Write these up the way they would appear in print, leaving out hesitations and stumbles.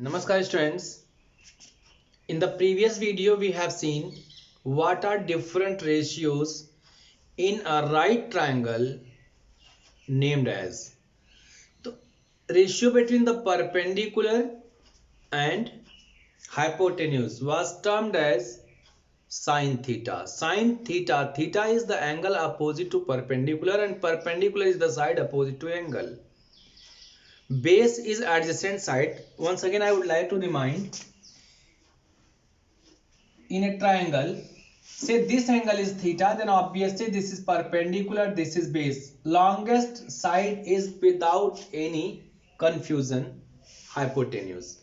Namaskar students. In the previous video we have seen what are different ratios in a right triangle named as. The ratio between the perpendicular and hypotenuse was termed as sine theta. Sine theta, theta is the angle opposite to perpendicular and perpendicular is the side opposite to angle. Base is adjacent side. Once again I would like to remind, in a triangle, say this angle is theta, then obviously this is perpendicular, this is base. Longest side is without any confusion hypotenuse.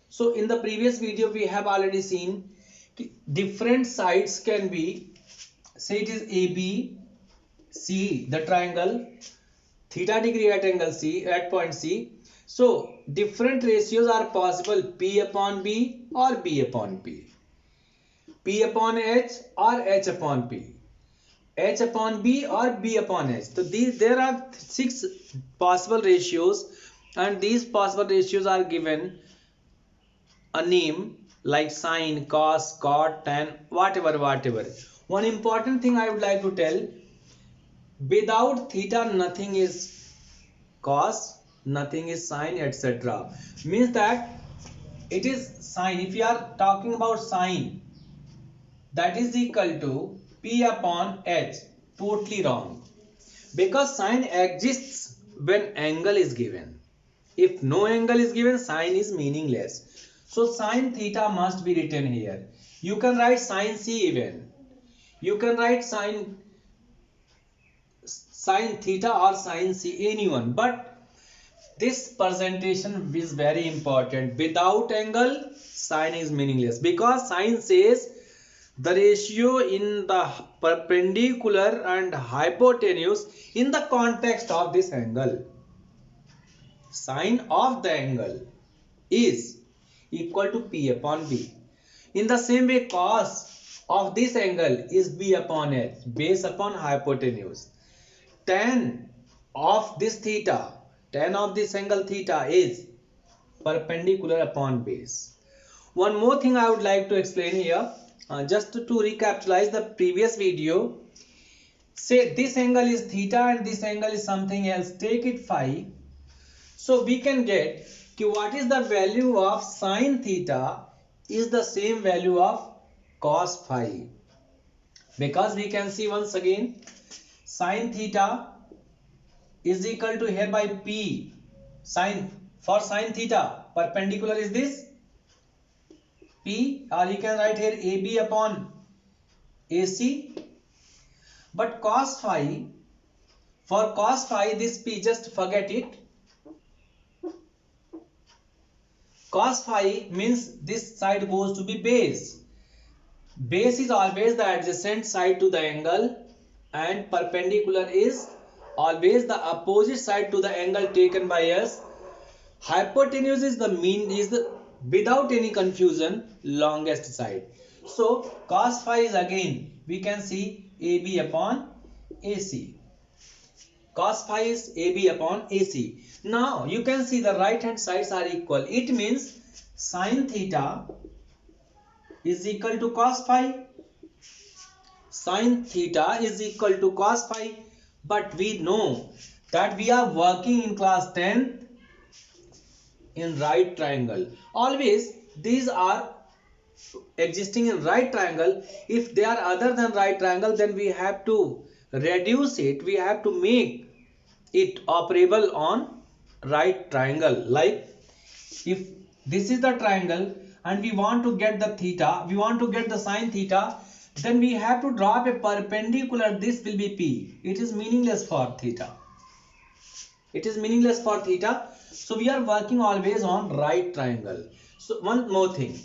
So in the previous video we have already seen different sides can be, say it is AB C, the triangle, theta degree at angle C at point C. So different ratios are possible, P upon B or B upon P, P upon H or H upon P, H upon B or B upon H. So there are 6 possible ratios, and these possible ratios are given a name like sine, cos, cot, tan, whatever. One important thing I would like to tell, without theta nothing is cos, nothing is sine, etc. Means that it is sine. If you are talking about sine, that is equal to P upon H. Totally wrong, because sine exists when angle is given. If no angle is given, sine is meaningless. So sine theta must be written here. You can write sine C even. You can write sine theta or sine C, anyone. But this presentation is very important. Without angle, sine is meaningless, because sine says the ratio in the perpendicular and hypotenuse in the context of this angle. Sine of the angle is equal to P upon B. In the same way, cos of this angle is B upon H, base upon hypotenuse. Tan of this theta, tan of this angle theta is perpendicular upon base. One more thing I would like to explain here, just to recapitalize the previous video. Say this angle is theta and this angle is something else, take it phi. So we can get what is the value of sine theta is the same value of cos phi, because we can see once again sine theta is equal to here by P sine, for sine theta perpendicular is this P, or you can write here AB upon AC. But cos phi, for cos phi this P just forget it. Cos phi means this side goes to be base. Base is always the adjacent side to the angle, and perpendicular is always the opposite side to the angle taken by us. Hypotenuse is the mean, is the without any confusion longest side. So cos phi is again we can see AB upon AC. Cos phi is AB upon AC. Now you can see the right hand sides are equal. It means sine theta is equal to cos phi. Sine theta is equal to cos phi. But we know that we are working in class 10 in right triangle. Always these are existing in right triangle. If they are other than right triangle, then we have to reduce it, we have to make it operable on right triangle. Like if this is the triangle and we want to get the theta, we want to get the sine theta, then we have to drop a perpendicular, this will be P. It is meaningless for theta. It is meaningless for theta. So we are working always on right triangle. So one more thing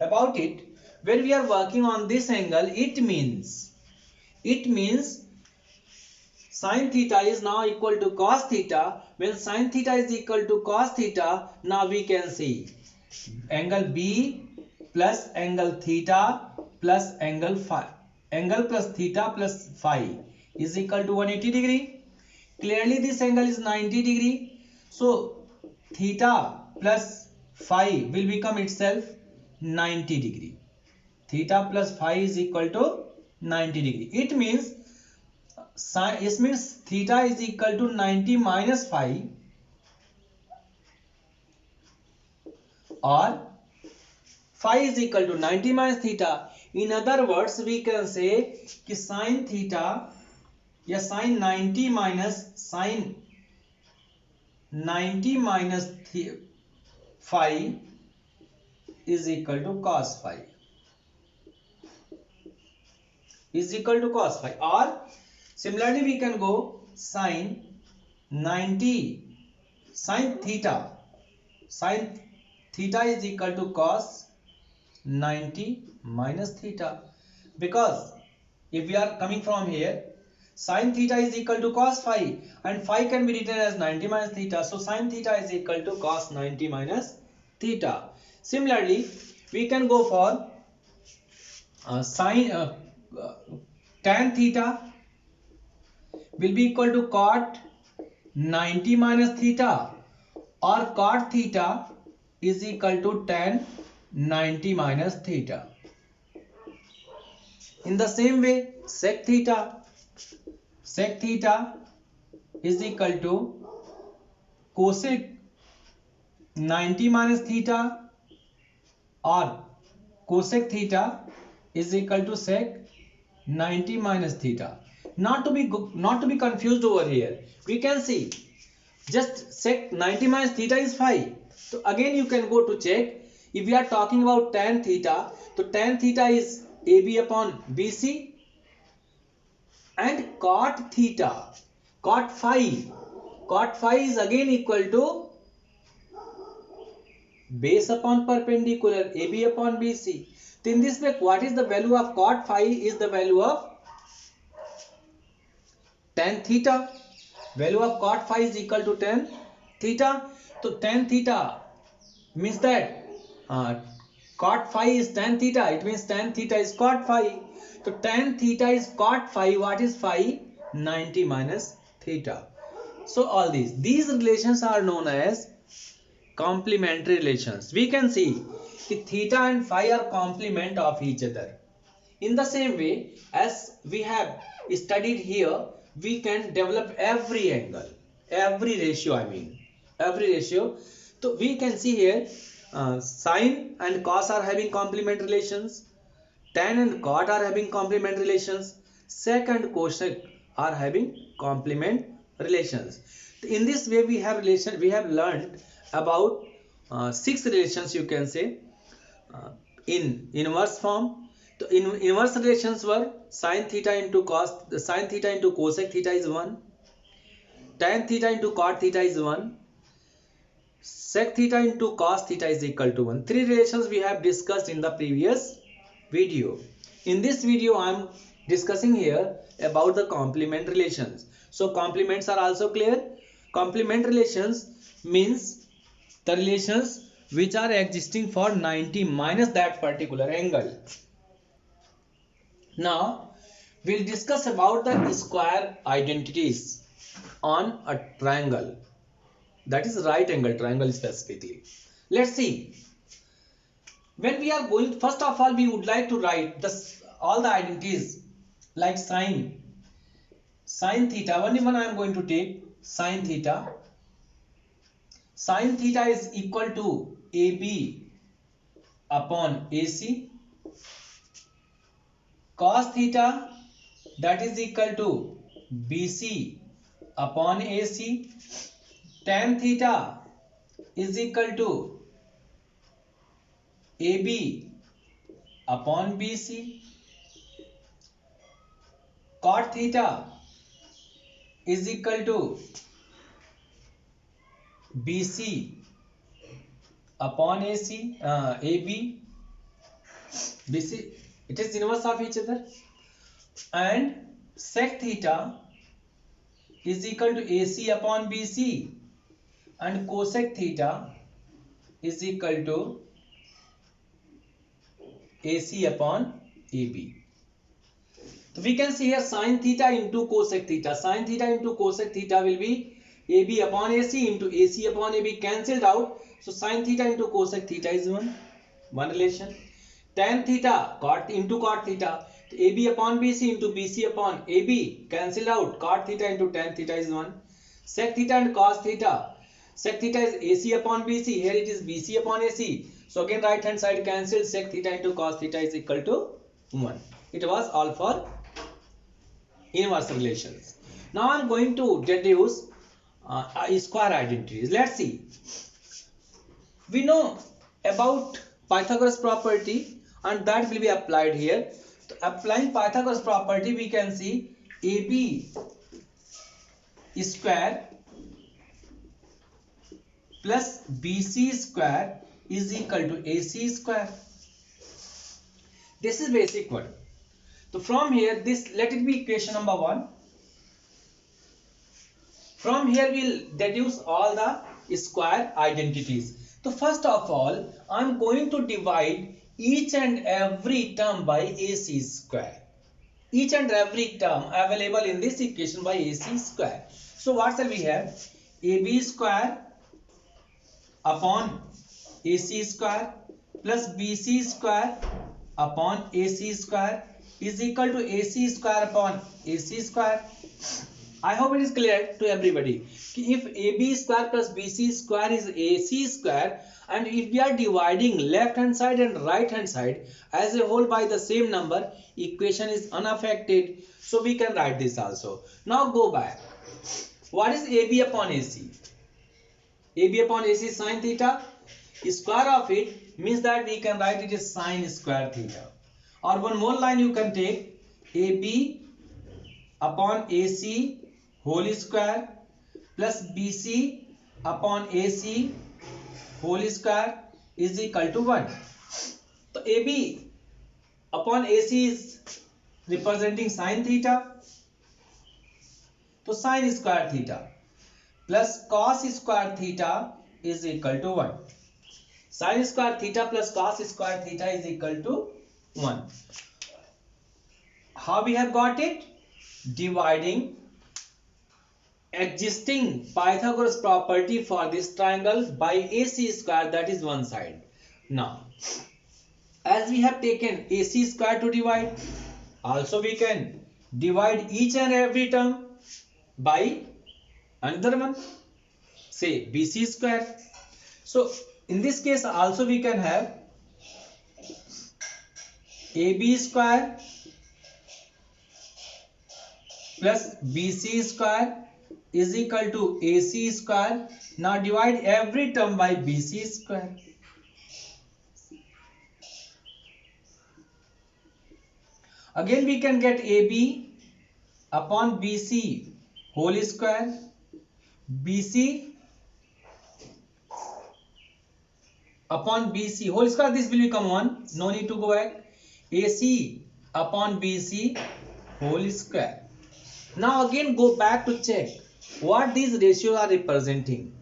about it, when we are working on this angle, it means sine theta is now equal to cos theta. When sine theta is equal to cos theta, now we can see angle B plus angle theta plus angle phi, angle plus theta plus phi is equal to 180 degree. Clearly this angle is 90 degree. So theta plus phi will become itself 90 degree. Theta plus phi is equal to 90 degree. It means theta is equal to 90 minus phi, or phi is equal to 90 minus theta. In other words, we can say कि sin theta या sin 90 minus phi is equal to cos phi, or similarly we can go sin theta is equal to cos 90 minus theta, because if we are coming from here, sin theta is equal to cos phi, and phi can be written as 90 minus theta, so sin theta is equal to cos 90 minus theta. Similarly, we can go for tan theta will be equal to cot 90 minus theta, or cot theta is equal to tan 90 minus theta. In the same way, sec theta is equal to cosec 90 minus theta, or cosec theta is equal to sec 90 minus theta. Not to be confused over here, we can see just sec 90 minus theta is phi. So again you can go to check. If we are talking about tan theta, so tan theta is AB upon BC, and cot phi is again equal to base upon perpendicular AB upon BC. So in this way, what is the value of cot phi is the value of tan theta. Value of cot phi is equal to tan theta. So tan theta means that cot phi is tan theta. It means tan theta is cot phi. So tan theta is cot phi. What is phi? 90 minus theta. So all these relations are known as complementary relations. We can see that theta and phi are complement of each other. In the same way, as we have studied here, we can develop every angle, every ratio. So we can see here sine and cos are having complement relations, tan and cot are having complement relations, sec and cosec are having complement relations. In this way, we have learned about 6 relations, you can say, in inverse form. So inverse relations were sin theta into cosec theta is 1, tan theta into cot theta is 1, sec theta into cos theta is equal to 1. 3 relations we have discussed in the previous video. In this video, I am discussing here about the complement relations. So complements are also clear. Complement relations means the relations which are existing for 90 minus that particular angle. Now we'll discuss about the square identities on a triangle, that is right angle triangle specifically. Let's see. When we are going, first of all, we would like to write all the identities like sine theta. Only one I am going to take, sine theta. Sine theta is equal to AB upon AC. Cos theta, that is equal to BC upon AC. Tan theta is equal to AB upon BC. Cot theta is equal to BC upon AC, AB, BC, it is inverse of each other. And sec theta is equal to AC upon BC, and cosec theta is equal to AC upon AB. So we can see here sin theta into cosec theta. Sin theta into cosec theta will be AB upon AC into AC upon AB cancelled out. So sin theta into cosec theta is 1. One relation. Tan theta cot into cot theta. AB upon BC into BC upon AB cancelled out. Cot theta into tan theta is 1. Sec theta and cos theta. Sec theta is AC upon BC. Here it is BC upon AC. So again right hand side cancelled. Sec theta into cos theta is equal to 1. It was all for inverse relations. Now I am going to deduce square identities. Let's see. We know about Pythagoras property and that will be applied here. So applying Pythagoras property, we can see AB square plus BC square is equal to AC square. This is basic one. So from here, this let it be equation number 1. From here we'll deduce all the square identities. So first of all, I'm going to divide each and every term by AC square. Each and every term available in this equation by AC square. So what shall we have? AB square upon AC square plus BC square upon AC square is equal to AC square upon AC square. I hope it is clear to everybody. If AB square plus BC square is AC square, and if we are dividing left hand side and right hand side as a whole by the same number, equation is unaffected. So we can write this also. Now go back. What is AB upon AC? AB upon AC is sin theta. Square of it means that we can write it as sin square theta. Or one more line you can take, AB upon AC whole square plus BC upon AC whole square is equal to 1. So AB upon AC is representing sin theta. So sin square theta plus cos square theta is equal to 1. Sin square theta plus cos square theta is equal to 1. How we have got it? Dividing existing Pythagoras property for this triangle by AC square, that is one side. Now, as we have taken AC square to divide, also we can divide each and every term by another one, say BC square. So in this case also we can have AB square plus BC square is equal to AC square. Now divide every term by BC square. Again we can get AB upon BC whole square, BC upon BC whole square, this will become 1, no need to go back, AC upon BC whole square. Now again go back to check what these ratios are representing.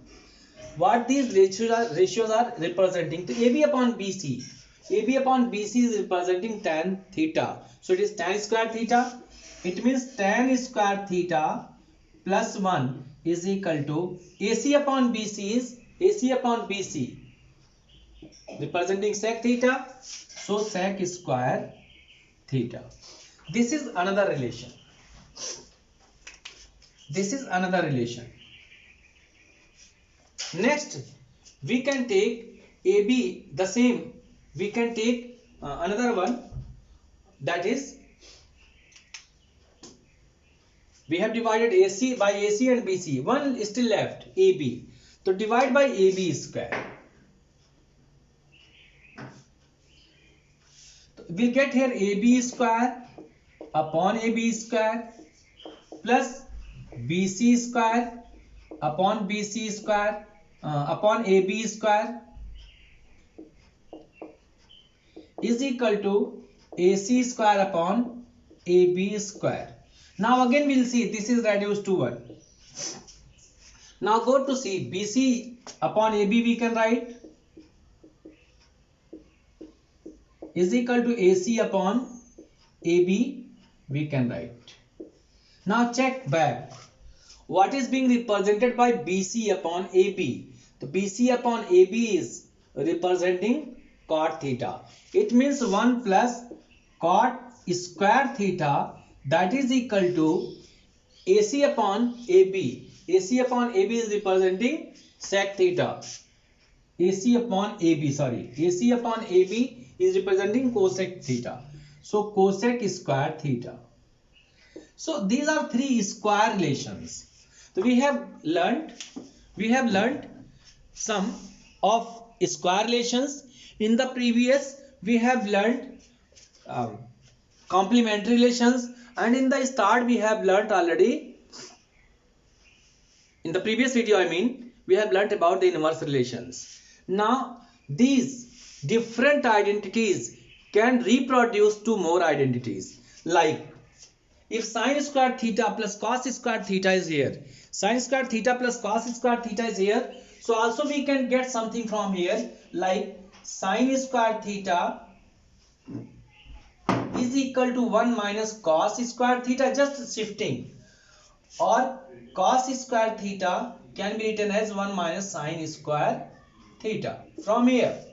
What these ratios are representing. So AB upon BC is representing tan theta. So it is tan square theta. It means tan square theta plus 1 is equal to AC upon BC is AC upon BC representing sec theta. So sec square theta. This is another relation. This is another relation. Next, we can take AB, the same. We can take another one, that is, we have divided AC by AC and BC. One is still left, AB. So divide by AB square. We'll get here AB square upon AB square plus BC square upon BC square upon AB square is equal to AC square upon AB square. Now again we'll see this is reduced to 1. Now go to see BC upon AB we can write is equal to AC upon AB we can write. Now check back. what is being represented by BC upon AB? The BC upon AB is representing cot theta. It means 1 plus cot square theta, that is equal to AC upon AB. AC upon AB is representing sec theta. AC upon AB, sorry, AC upon AB is representing cosec theta. So cosec square theta. So these are three square relations. So we have learned some of square relations. In the previous we have learned complementary relations, and in the start we have learned already, in the previous video I mean, we have learnt about the inverse relations. Now these different identities can reproduce to more identities. Like if sine square theta plus cos square theta is here, sine square theta plus cos square theta is here, so also we can get something from here like sine square theta is equal to 1 minus cos square theta, just shifting, or cos square theta can be written as 1 minus sine square theta. From here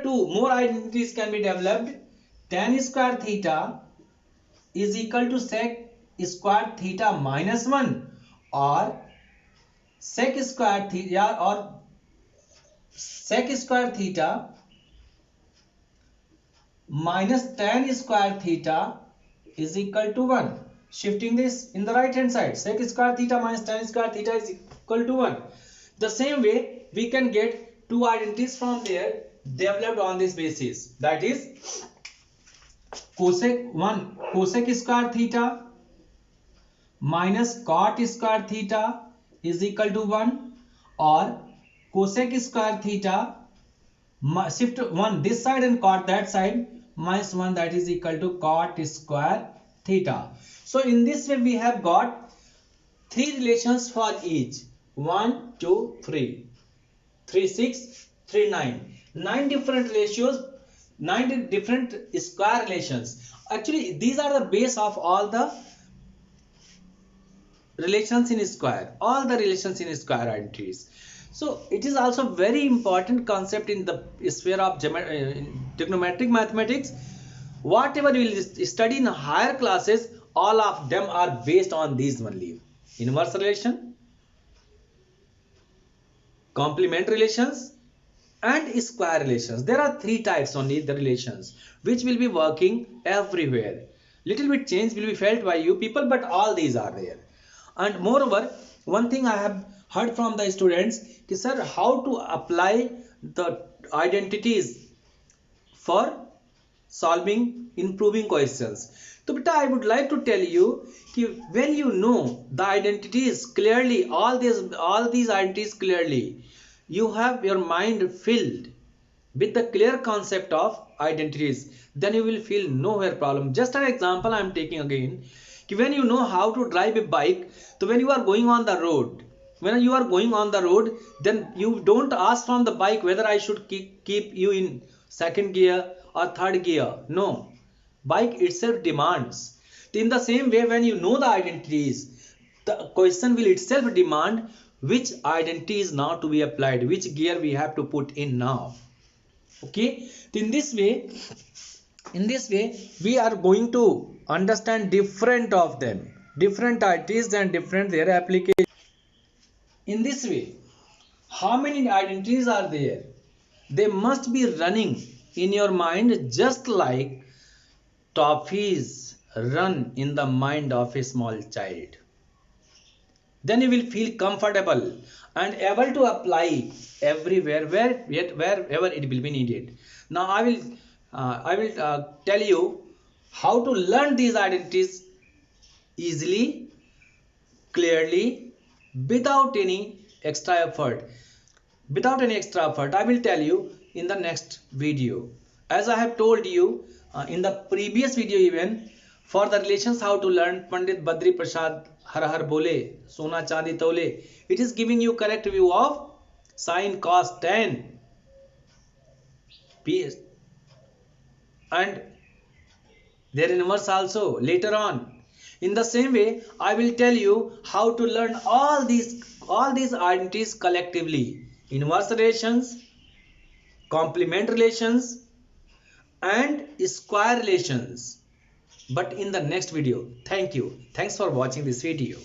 two more identities can be developed. Tan square theta is equal to sec square theta minus 1, or sec square theta, or sec square theta minus tan square theta is equal to 1. Shifting this in the right hand side, sec square theta minus tan square theta is equal to 1. The same way we can get two identities from there developed on this basis, that is cosec square theta minus cot square theta is equal to 1, or cosec square theta, shift 1 this side and cot that side, minus 1, that is equal to cot square theta. So in this way we have got three relations for each. 1 2 3 3 6 3 9, 9 different ratios, 9 different square relations. Actually these are the base of all the relations in square, all the relations in square identities. So it is also very important concept in the sphere of trigonometric mathematics. Whatever you will study in higher classes, all of them are based on these only: inverse relation, complement relations, and square relations. There are three types only the relations which will be working everywhere. Little bit change will be felt by you people, but all these are there. And moreover, one thing I have heard from the students is, sir, how to apply the identities for solving improving questions. So beta, I would like to tell you that when you know the identities clearly, all these identities clearly, you have your mind filled with the clear concept of identities, then you will feel nowhere problem. Just an example I am taking again. When you know how to drive a bike, so when you are going on the road, then you don't ask from the bike whether I should keep you in second gear or third gear. No, bike itself demands. In the same way, when you know the identities, the question will itself demand which identity is now to be applied, which gear we have to put in now. Okay, in this way we are going to understand different of them, different identities and different their application. In this way, how many identities are there? They must be running in your mind just like toffees run in the mind of a small child. Then you will feel comfortable and able to apply everywhere wherever it will be needed. Now I will tell you how to learn these identities easily, clearly, without any extra effort. I will tell you in the next video. As I have told you in the previous video, even for the relations how to learn, Pandit Badri Prasad har har bole, sona chandi tole, it is giving you correct view of sine, cos, tan, p, and their inverse also later on. In the same way, I will tell you how to learn all these identities collectively. Inverse relations, complement relations, and square relations. But in the next video. Thank you. Thanks for watching this video.